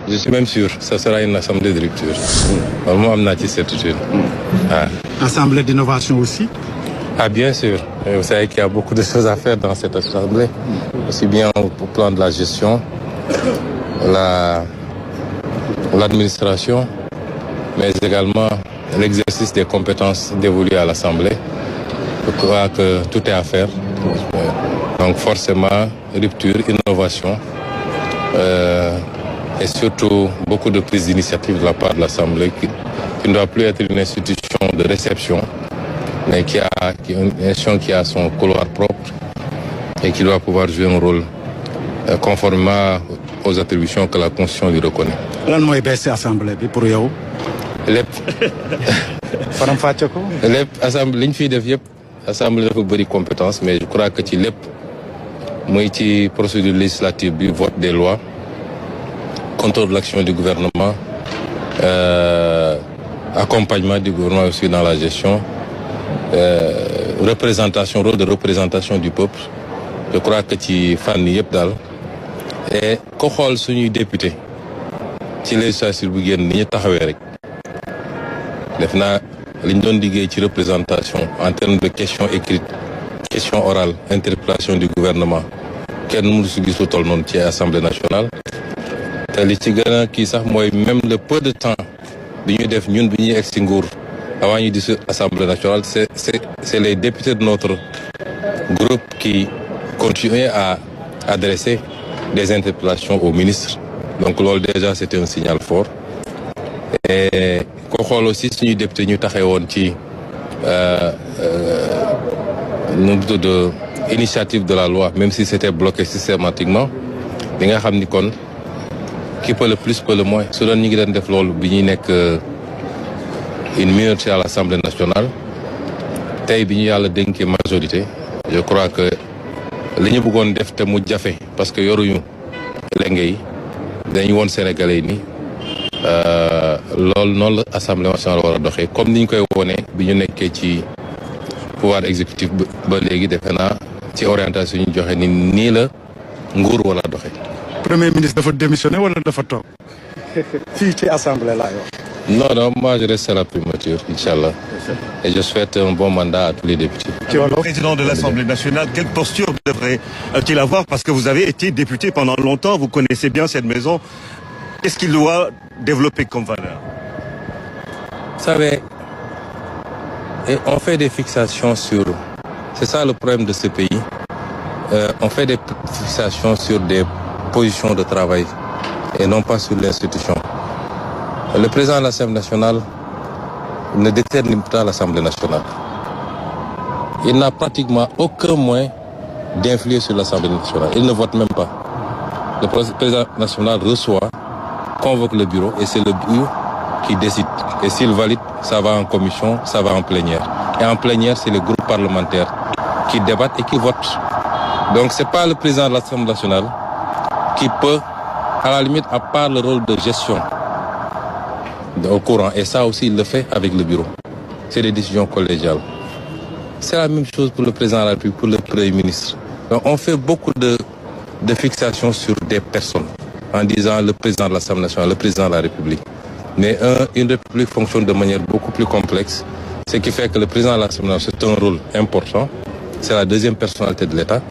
Je suis même sûr, ça sera une assemblée de rupture. Moi, on a certitude. Assemblée d'innovation aussi? Ah, bien sûr. Vous savez qu'il y a beaucoup de choses à faire dans cette assemblée. Aussi bien au plan de la gestion, l'administration, mais également l'exercice des compétences dévolues à l'Assemblée. Je crois que tout est à faire. Donc forcément, rupture, innovation et surtout beaucoup de prises d'initiative de la part de l'Assemblée qui ne doit plus être une institution de réception, mais une institution qui a son couloir propre et qui doit pouvoir jouer un rôle conformément aux attributions que la Constitution lui reconnaît. Lan mooy bees assemblée bi pour yow. lépp. faram fàcce ko. lépp assemblée li ñu fiy def yëpp assemblée dafa bëri compétence mais je crois que ci lépp muy ci procédure législative bi vote des lois contrôle de l'action du gouvernement accompagnement du gouvernement aussi dans la gestion représentation rôle de représentation du peuple je crois que ci fànn yëpp daal et ko xool suñuy député ci législature bu génn ni ñu taxawee rek def naa li ñu doon liggéey ci représentation en termes de questions écrites questions orales interpellation du gouvernement kenn mënu si gis lu toll noonu ci assemblée nationale te li ci gën a kii sax mooy même le peu de temps bi ñuy def ñun bi ñuy egg si nguur avant ñu di si assemblée nationale c'est les députés de notre groupe qui continuaient à adresser des interpellations aux ministres donc loolu déjà c'était un signal fort et ko xool aussi suñuy député ñu taxee woon ci nombre de initiative de la loi même si c'était bloqué systématiquement li nga xam ni kon qui peut le plus peut le moins su doon ñu ngi doon def loolu bi ñuy nekk une minorité à l'Assemblée nationale tey bi ñu yàlla dénkee majorité je crois que li ñu bëggoon def te mu jafe parce que yoruñu lenge yi dañu woon Sénégalais yi ni loolu noonu la Assemblée nationale war a doxee comme ni ñu koy wonee bi ñu nekkee ci pouvoir exécutif ba léegi defe naa ci orientation ñu joxe ni nii la nguur wala doxee. Premier ministre dafa démissionné wala dafa toog fii ci assemblée laa wax. Non, moi je reste à la primature, Inch'Allah. Et je souhaite un bon mandat à tous les députés. Le président de l'Assemblée nationale, quelle posture devrait-il avoir? Parce que vous avez été député pendant longtemps, vous connaissez bien cette maison. Qu'est-ce qu'il doit développer comme valeur? Vous savez, on fait des fixations sur... C'est ça le problème de ce pays. On fait des fixations sur des positions de travail et non pas sur l'institution. Le président de l'Assemblée nationale ne détermine pas l'Assemblée nationale. Il n'a pratiquement aucun moyen d'influer sur l'Assemblée nationale. Il ne vote même pas. Le président national reçoit, convoque le bureau et c'est le bureau qui décide. Et s'il valide, ça va en commission, ça va en plénière. Et en plénière, c'est les groupes parlementaires qui débattent et qui votent. Donc c'est pas le président de l'Assemblée nationale qui peut, à la limite, à part le rôle de gestion, au courant. Et ça aussi, il le fait avec le bureau. C'est des décisions collégiales. C'est la même chose pour le président de la République, pour le Premier ministre. Donc, on fait beaucoup de fixations sur des personnes en disant le président de l'Assemblée nationale, le président de la République. Mais une République fonctionne de manière beaucoup plus complexe, ce qui fait que le président de l'Assemblée nationale, c'est un rôle important. C'est la deuxième personnalité de l'État.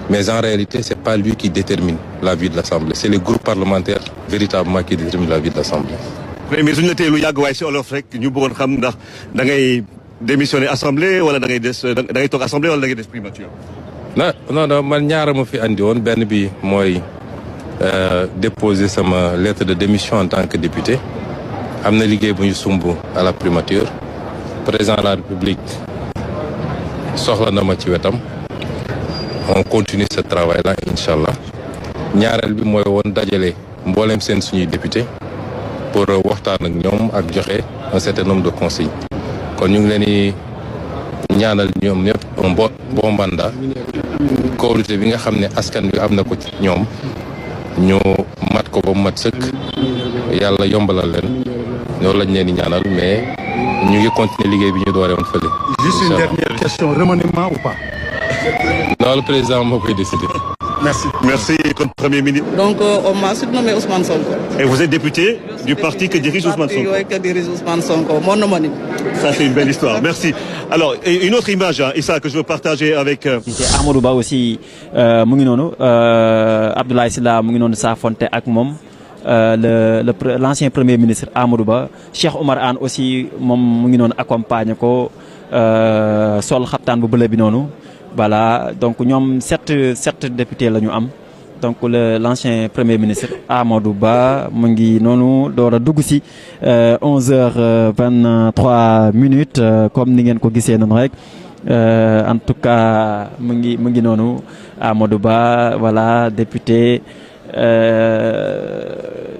Mais en réalité, c'est pas lui qui détermine la vie de l'Assemblée. C'est les groupes parlementaires véritablement qui déterminent la vie de l'Assemblée. Mais suñu la tee lu yàgg waaye si olof rek ñu bëggoon xam ndax da ngay démissionner assemblée wala da ngay toog assemblée wala da ngay des primature. non man ñaara ma fi andi woon benn bi mooy déposer sama lettre de démission en tant que député am na liggéey bu ñu sumb à la primature président de la République soxla na ma ci wetam on continue ce travail là Inch'Allah ñaareel bi mooy woon dajale mboolem seen suñuy député pour waxtaan ak ñoom ak joxe un certain nombre de consignes kon ñu ngi leen di ñaanal ñoom ñëpp un bon mandat kóolute bi nga xam ne askan bi am na ko ci ñoom ñu mat ko ba mu mat sëkk yàlla yombalal leen loolu lañ leen di ñaanal mais ñu ngi continuer liggéey bi ñu dooree woon fële. Juste une dernière question, remaniement ou pas? Non, le président moo koy décider. Merci. Merci, comme Premier ministre. Donc, on m'a surnommé Ousmane Sonko. Et vous êtes député du parti que dirige Ousmane Sonko. Oui, que dirige Ousmane Sonko, mon homonyme. Ça, c'est une belle histoire. Merci. Alors, et une autre image, hein, Issa, que je veux partager avec... Amadou Ba aussi, mu ngi noonu Abdoulaye Sylla mu ngi noonu saafonte ak moom. L'ancien premier ministre Amadou Ba, Cheikh Omar Anne aussi moom mu ngi noonu accompagné ko sol xaptaan bu bële bi noonu. Voilà, donc ñoom sept députés la ñu am. Donc l'ancien premier ministre Amadou Ba mu ngi noonu door a dugg si 11h23 comme ni ngeen ko gisee noonu rek en tout cas mu ngi noonu Amadou Ba voilà député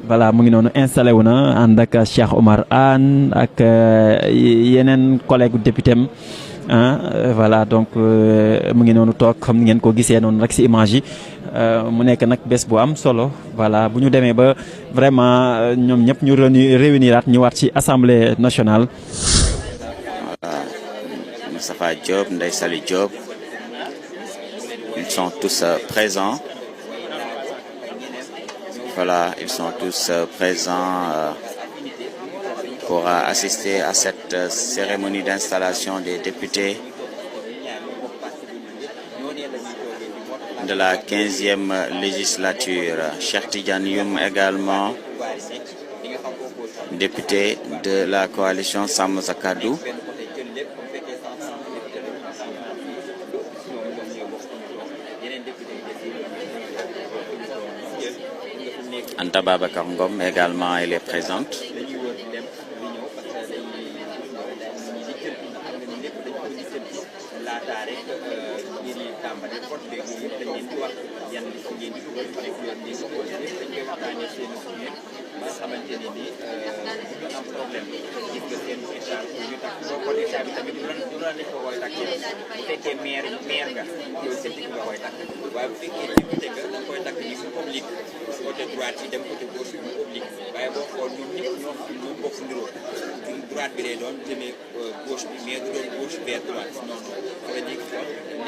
voilà mu ngi noonu installé wu na ànd ak Cheikh Omar Anne ak yeneen collègue député am voilà donc mu ngi noonu toog comme ni ngeen ko gisee noonu rek ci image yi mu nekk nag bés bu am solo voilà bu ñu demee ba vraiment ñoom ñëpp ñu réuniraat ñu waat ci assemblée nationale. Voilà, Moustapha Diop, Ndeye Saly Diop, ils sont tous présents. Voilà, ils sont tous présents pour assister à cette cérémonie d'installation des députés de la 15e législature. Cheikh Tidiane Youm également, député de la coalition Sàmm Sa Kàddu. Anta Babacar Ngom également, elle est présente.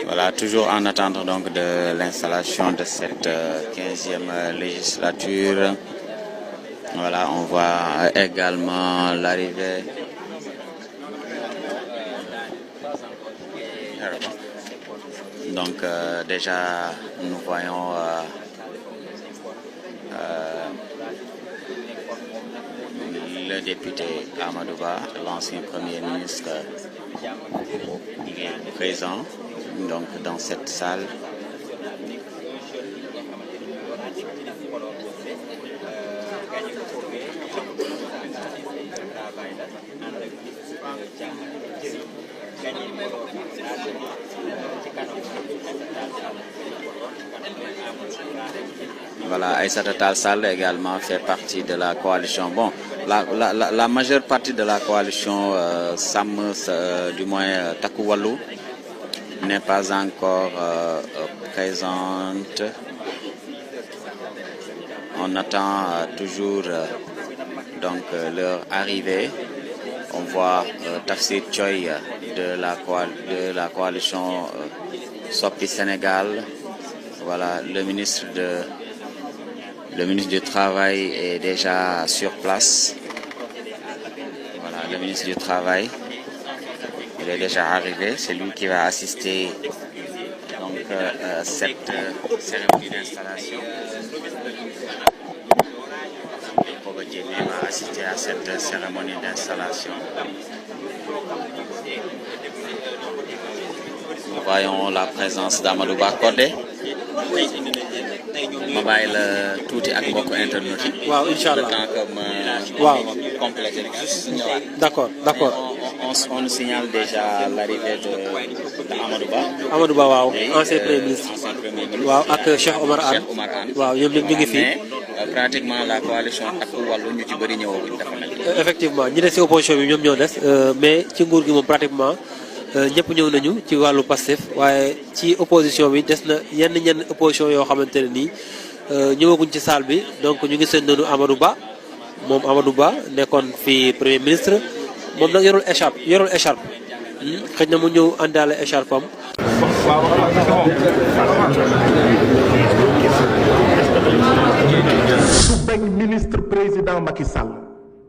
Voilà, toujours en attente donc de l'installation de cette 15e législature. Voilà, on voit également l'arrivée. Donc déjà nous voyons le député Amadou Ba, l'ancien premier ministre, présent donc dans cette salle. Voilà, Aïssata Tall Sall également fait partie de la coalition. Bon, la majeure partie de la coalition Sàmm du moins Takku Wallu n'est pas encore présente. On attend toujours donc leur arrivée. On voit Tafsir Thioye de la coalition Soppi Sénégal. Voilà, le ministre du Travail est déjà sur place. Voilà, le ministre du Travail, il est déjà arrivé. C'est lui qui va assister donc cette cérémonie d'installation. Bobo Diémé va assister à cette cérémonie d'installation. Nous voyons la présence d'Amadou Ba Codé. ma bàyyi la tuuti ak mbokk internet yi. waaw incha allah le temps que ma. waaw compléter juste ñëwaat. d'accord d'accord. on nous signale déjà l'arrivée de Amadou Ba. Amadou Ba waaw ancien premier ministre. waaw ak Cheikh Omar Anne. waaw ñoom ñëpp ñu ngi fi. pratiquement la coalition Takku Wallu ñu ci bëri ñëwaguñ dafa mel ni. effectivement ñi des ci opposition bi ñoom ñoo des mais ci nguur gi moom pratiquement ñëpp ñëw nañu ci wàllu Pastef waaye ci opposition bi des na ñenn opposition yoo xamante ne nii ñëwaguñ ci salle bi donc ñu ngi seen noonu Amadou Ba moom Amadou Ba nekkoon fi premier ministre moom nag yorul écharpe xëy na mu ñëw àndaale écharpe am. bañ ministre président Macky Sall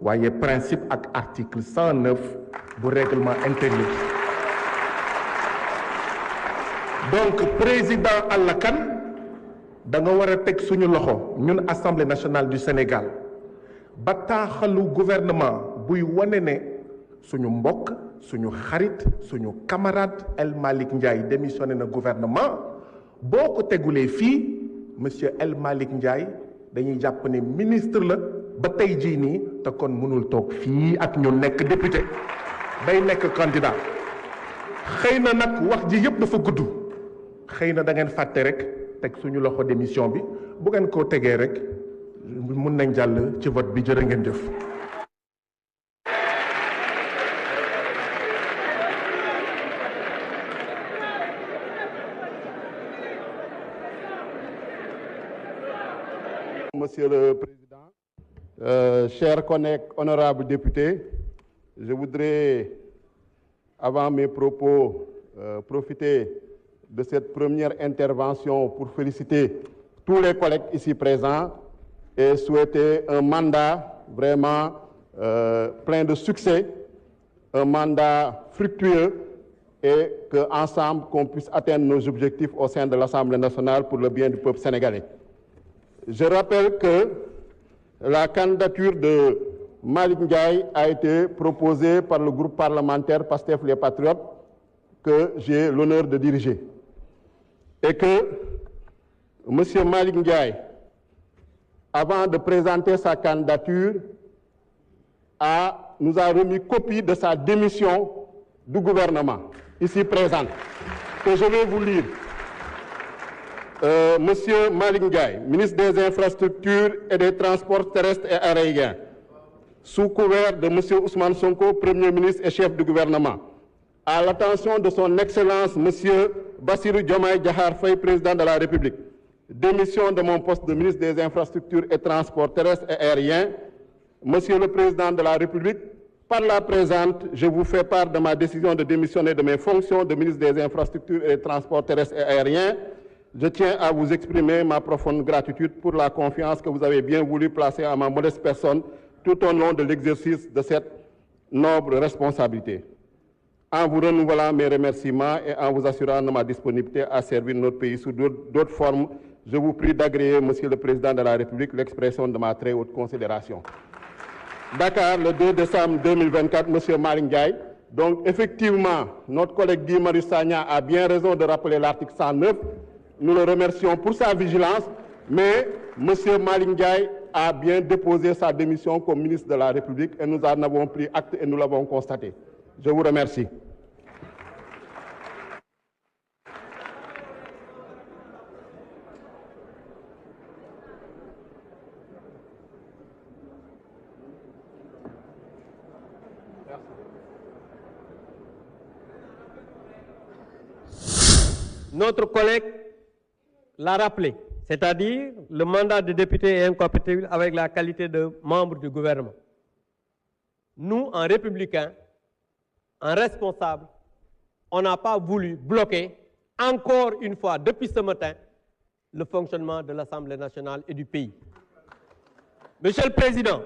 waaye principe ak article 109 bu règlement intérieur. Donc président Alla Kane da nga war a teg suñu loxo ñun Assemblée nationale du Sénégal bataaxalu gouvernement buy wane ne suñu mbokk suñu xarit suñu camarade El Malick Ndiaye démissionné na gouvernement boo ko tegulee fii monsieur El Malick Ndiaye dañuy jàpp ne ministre la ba tey jii nii te kon mënul toog fii ak ñu nekk député day nekk candidat xëy na nag wax ji yëpp dafa gudd xëy na da ngeen fàtte rek teg suñu loxo démission bi bu ngeen ko tegee rek mun nañ jàll ci vote bi jërë ngeen jëf. Monsieur le Président, chers collègues, honorables députés, je voudrais, avant mes propos, profiter de cette première intervention pour féliciter tous les collègues ici présents et souhaiter un mandat vraiment plein de succès, un mandat fructueux et qu'ensemble, qu'on puisse atteindre nos objectifs au sein de l'Assemblée nationale pour le bien du peuple sénégalais. Je rappelle que la candidature de Malick Ndiaye a été proposée par le groupe parlementaire PASTEF les Patriotes que j'ai l'honneur de diriger. Et que M. Malick Ndiaye, avant de présenter sa candidature, nous a remis copie de sa démission du gouvernement, ici présente, que je vais vous lire. Monsieur Malick Ndiaye, ministre des Infrastructures et des Transports terrestres et aériens, sous couvert de Monsieur Ousmane Sonko, Premier ministre et chef du gouvernement, à l'attention de son Excellence Monsieur Bassirou Diomaye Diakhar Faye, président de la République, démission de mon poste de ministre des Infrastructures et Transports terrestres et aériens. Monsieur le Président de la République, par la présente, je vous fais part de ma décision de démissionner de mes fonctions de ministre des Infrastructures et des Transports terrestres et aériens. Je tiens à vous exprimer ma profonde gratitude pour la confiance que vous avez bien voulu placer à ma modeste personne tout au long de l'exercice de cette noble responsabilité. En vous renouvelant mes remerciements et en vous assurant de ma disponibilité à servir notre pays sous d'autres formes, je vous prie d'agréer, Monsieur le Président de la République, l'expression de ma très haute considération. Dakar, le 2 décembre 2024, Monsieur Malick Ndiaye. Donc, effectivement, notre collègue Guy Marius Sagna a bien raison de rappeler l'article 109. Nous le remercions pour sa vigilance, mais M. Malick Ndiaye a bien déposé sa démission comme ministre de la République et nous en avons pris acte et nous l'avons constaté. Je vous remercie. Notre collègue l'a rappelé, c'est-à-dire le mandat de député est incompatible avec la qualité de membre du gouvernement. Nous, en républicains, en responsables, on n'a pas voulu bloquer, encore une fois, depuis ce matin, le fonctionnement de l'Assemblée nationale et du pays. Monsieur le Président,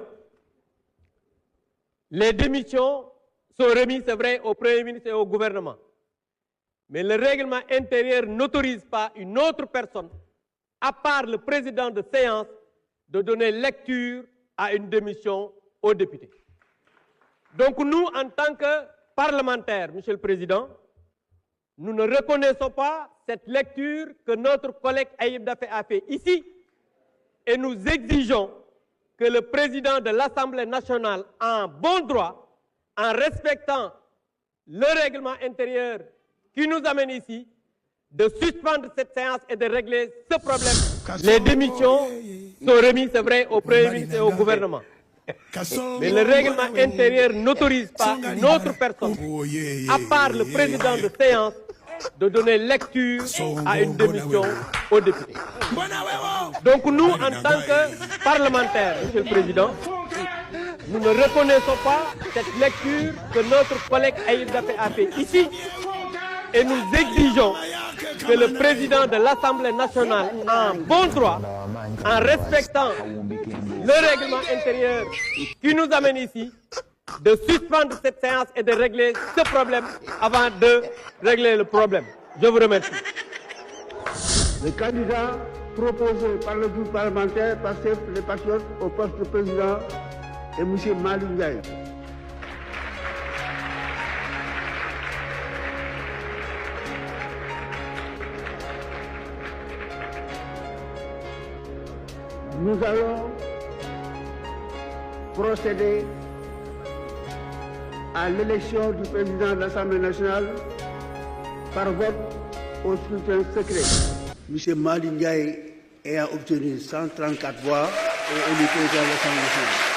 les démissions sont remises, c'est vrai, au Premier ministre et au gouvernement. Mais le règlement intérieur n'autorise pas une autre personne, à part le président de séance, de donner lecture à une démission aux députés. Donc nous, en tant que parlementaires, Monsieur le Président, nous ne reconnaissons pas cette lecture que notre collègue Ayib Daffé a fait ici et nous exigeons que le président de l'Assemblée nationale, en bon droit, en respectant le règlement intérieur qui nous amène ici, de suspendre cette séance et de régler ce problème. Les démissions sont remises, c'est vrai, au Premier ministre et au gouvernement. Mais le règlement intérieur n'autorise pas une autre personne, à part le président de séance, de donner lecture à une démission aux députés. Donc nous, en tant que parlementaires, Monsieur le Président, nous ne reconnaissons pas cette lecture que notre collègue Ayib Daffé a fait ici et nous exigeons que le président de l'Assemblée nationale, en bon droit, en respectant le règlement intérieur qui nous amène ici, de suspendre cette séance et de régler ce problème avant de régler le problème. Je vous remercie. Le candidat proposé par le groupe parlementaire Pastef les Patriotes au poste de président est M. Malick Ndiaye. Nous allons procéder à l'élection du président de l'Assemblée nationale par vote au scrutin secret. M. Malick Ndiaye ayant obtenu 134 voix est élu président de l'Assemblée nationale.